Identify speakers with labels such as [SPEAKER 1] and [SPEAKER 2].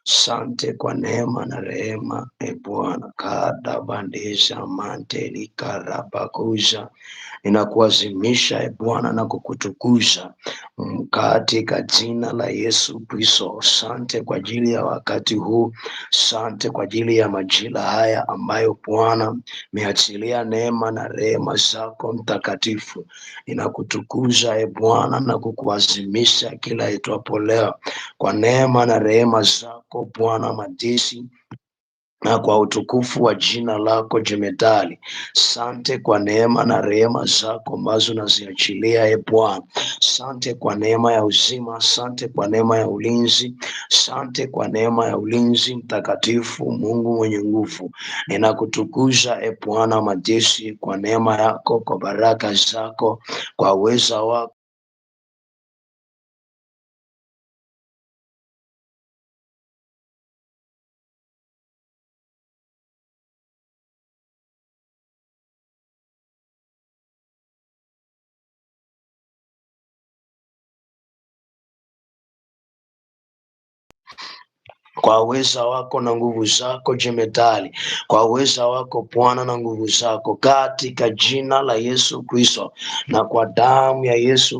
[SPEAKER 1] Sante kwa neema na rehema, e Bwana. Kada bandisha manteli karabakusha, ninakuazimisha e Bwana na kukutukuza katika jina la Yesu Kristo. Sante kwa ajili ya wakati huu, sante kwa ajili ya majira haya ambayo Bwana meachilia neema na rehema zako mtakatifu. Ninakutukuza e Bwana na kukuazimisha kila itwapo leo kwa neema na rehema zako Bwana majeshi, na kwa utukufu wa jina lako jemedali. Sante kwa neema na rehema zako ambazo naziachilia e Bwana. Sante kwa neema ya uzima, sante kwa neema ya ulinzi, sante kwa neema ya ulinzi mtakatifu, Mungu mwenye nguvu. Ninakutukuza e Bwana majeshi kwa neema yako, kwa baraka zako, kwa uweza wako kwa uweza wako na nguvu zako jemedali, kwa uweza wako Bwana na nguvu zako, katika jina la Yesu Kristo na kwa damu ya Yesu